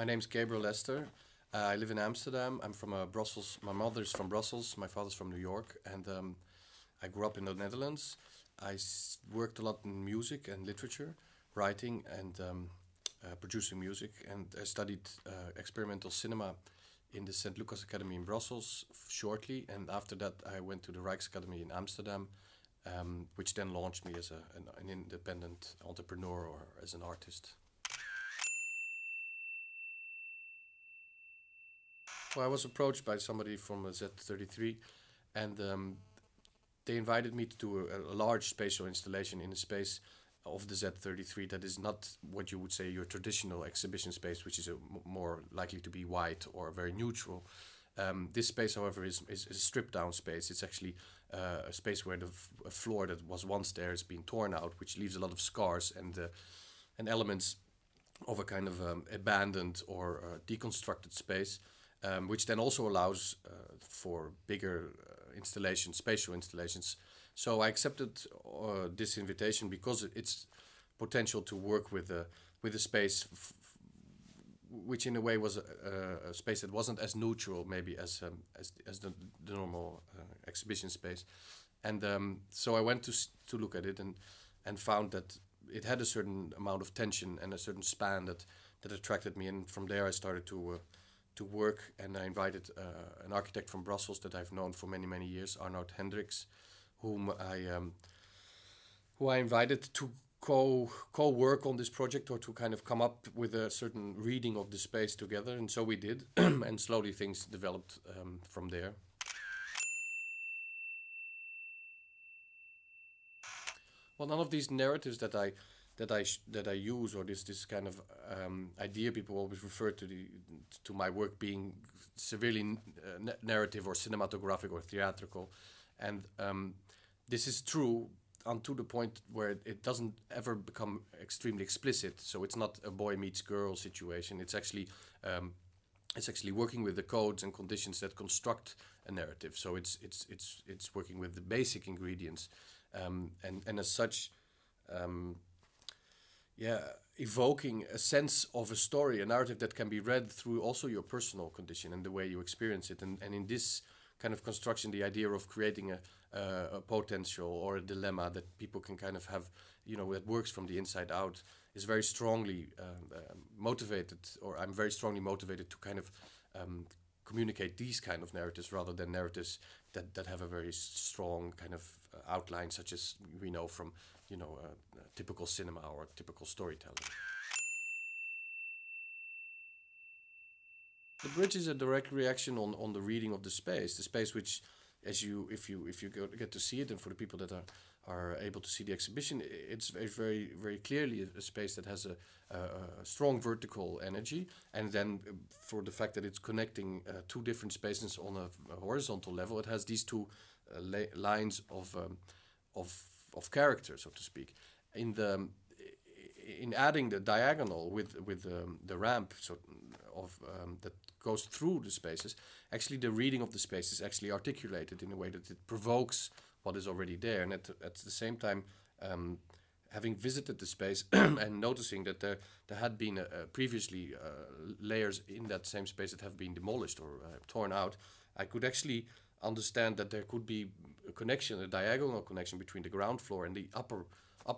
My name's Gabriel Lester. I live in Amsterdam. I'm from Brussels. My mother's from Brussels. My father's from New York. And I grew up in the Netherlands. I worked a lot in music and literature, writing and producing music. And I studied experimental cinema in the St. Lucas Academy in Brussels shortly. And after that, I went to the Rijksacademy in Amsterdam, which then launched me as an independent entrepreneur or as an artist. Well, I was approached by somebody from Z33, and they invited me to do a large spatial installation in a space of the Z33 that is not what you would say your traditional exhibition space, which is more likely to be white or very neutral. This space, however, is a stripped down space. It's actually a space where the floor that was once there is being torn out, which leaves a lot of scars and elements of a kind of abandoned or deconstructed space. Which then also allows for bigger installations, spatial installations. So I accepted this invitation because it's potential to work with a space which in a way was a space that wasn't as neutral maybe as the normal exhibition space. And so I went to look at it and found that it had a certain amount of tension and a certain span that attracted me. And from there I started to work, and I invited an architect from Brussels that I've known for many years, Arnoud Hendricks, whom I invited to co-work on this project, or to kind of come up with a certain reading of the space together. And so we did, and slowly things developed from there. Well, none of these narratives that I use, or this kind of idea people always refer to my work being severely narrative or cinematographic or theatrical, and this is true unto the point where it doesn't ever become extremely explicit. So it's not a boy meets girl situation. It's actually working with the codes and conditions that construct a narrative. So it's working with the basic ingredients, and as such. Evoking a sense of a story, a narrative that can be read through also your personal condition and the way you experience it. And in this kind of construction, the idea of creating a potential or a dilemma that people can kind of have, that works from the inside out, is very strongly motivated, or I'm very strongly motivated to kind of communicate these kind of narratives rather than narratives that have a very strong kind of outline, such as we know from typical cinema or typical storytelling. The bridge is a direct reaction on the reading of the space which, if you get to see it, and for the people that are able to see the exhibition, it's very clearly a space that has a strong vertical energy, and then for the fact that it's connecting two different spaces on a horizontal level, it has these two lines of character, so to speak. In adding the diagonal with the ramp that goes through the spaces, actually the reading of the space is actually articulated in a way that it provokes what is already there. And at the same time, having visited the space and noticing that there had been previously layers in that same space that have been demolished or torn out, I could actually understand that there could be a connection, a diagonal connection between the ground floor and the upper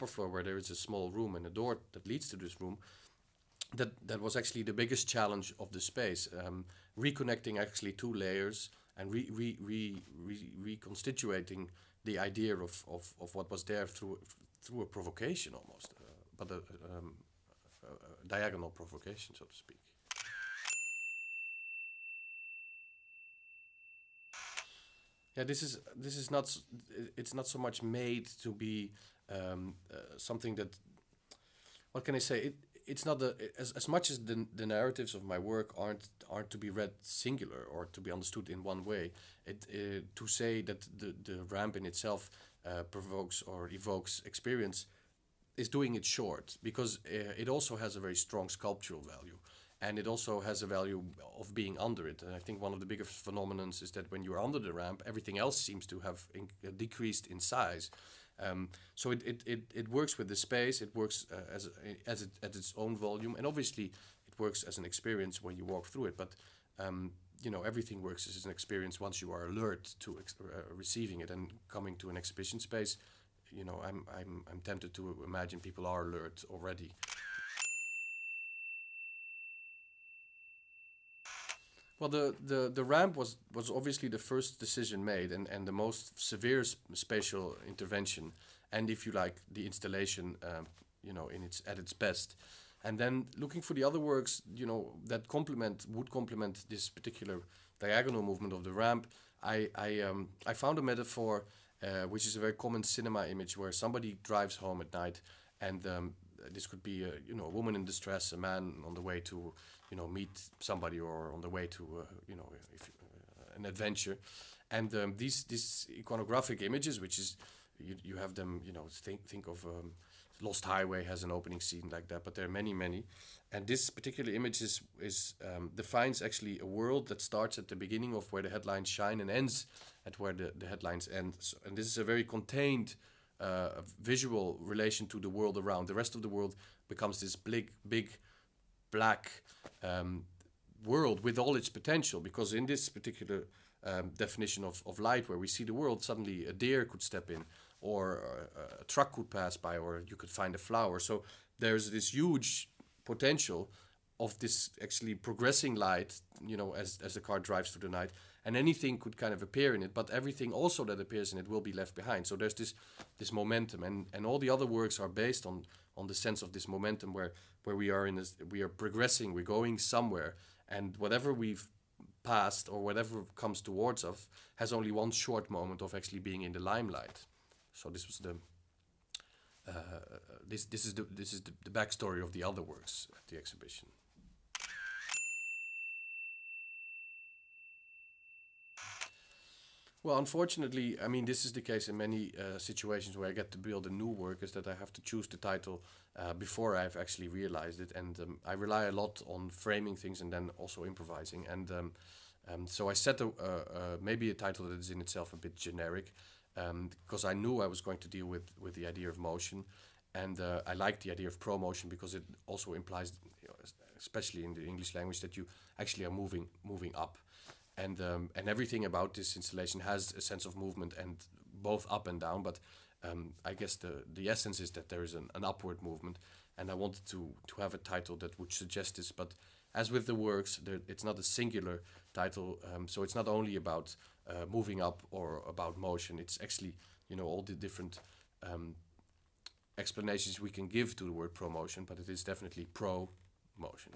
floor, where there is a small room and a door that leads to this room. That was actually the biggest challenge of the space, reconnecting actually two layers and reconstituting the idea of what was there through a provocation almost, but a diagonal provocation, so to speak. Yeah, this is not. It's not so much made to be something that. What can I say? It's not as much as the narratives of my work aren't to be read singular or to be understood in one way. To say that the ramp in itself provokes or evokes experience is doing it short, because it also has a very strong sculptural value. And it also has a value of being under it. And I think one of the biggest phenomena is that when you're under the ramp, everything else seems to have decreased in size. So it works with the space. It works at its own volume, and obviously it works as an experience when you walk through it, but you know, everything works as an experience once you are alert to receiving it. And coming to an exhibition space, you know, I'm tempted to imagine people are alert already. Well, the ramp was obviously the first decision made, and the most severe spatial intervention, and if you like, the installation, you know, at its best. And then looking for the other works, you know, that would complement this particular diagonal movement of the ramp. I found a metaphor, which is a very common cinema image, where somebody drives home at night, and this could be you know, a woman in distress, a man on the way to, you know, meet somebody, or on the way to you know, an adventure. And these iconographic images, which is you have them, you know, think of Lost Highway has an opening scene like that, but there are many. And this particular image defines actually a world that starts at the beginning of where the headlines shine and ends at where the headlines end. So, and this is a very contained visual relation to the world around. The rest of the world becomes this big black world with all its potential, because in this particular definition of light, where we see the world, suddenly a deer could step in, or a truck could pass by, or you could find a flower. So there's this huge potential of this actually progressing light, you know, as the car drives through the night, and anything could kind of appear in it, but everything also that appears in it will be left behind. So there's this momentum, and all the other works are based on the sense of this momentum, where we are progressing, we're going somewhere, and whatever we've passed or whatever comes towards us has only one short moment of actually being in the limelight. So this was this is the backstory of the other works at the exhibition. Well, unfortunately, I mean, this is the case in many situations where I get to build a new work, is that I have to choose the title before I've actually realized it. And I rely a lot on framing things and then also improvising. And so I set maybe a title that is in itself a bit generic, because I knew I was going to deal with the idea of motion. And I like the idea of ProMotion because it also implies, you know, especially in the English language, that you actually are moving up. And everything about this installation has a sense of movement, and both up and down. But I guess the essence is that there is an upward movement, and I wanted to have a title that would suggest this. But as with the works, it's not a singular title, so it's not only about moving up or about motion. It's actually, you know, all the different explanations we can give to the word ProMotion, but it is definitely pro motion.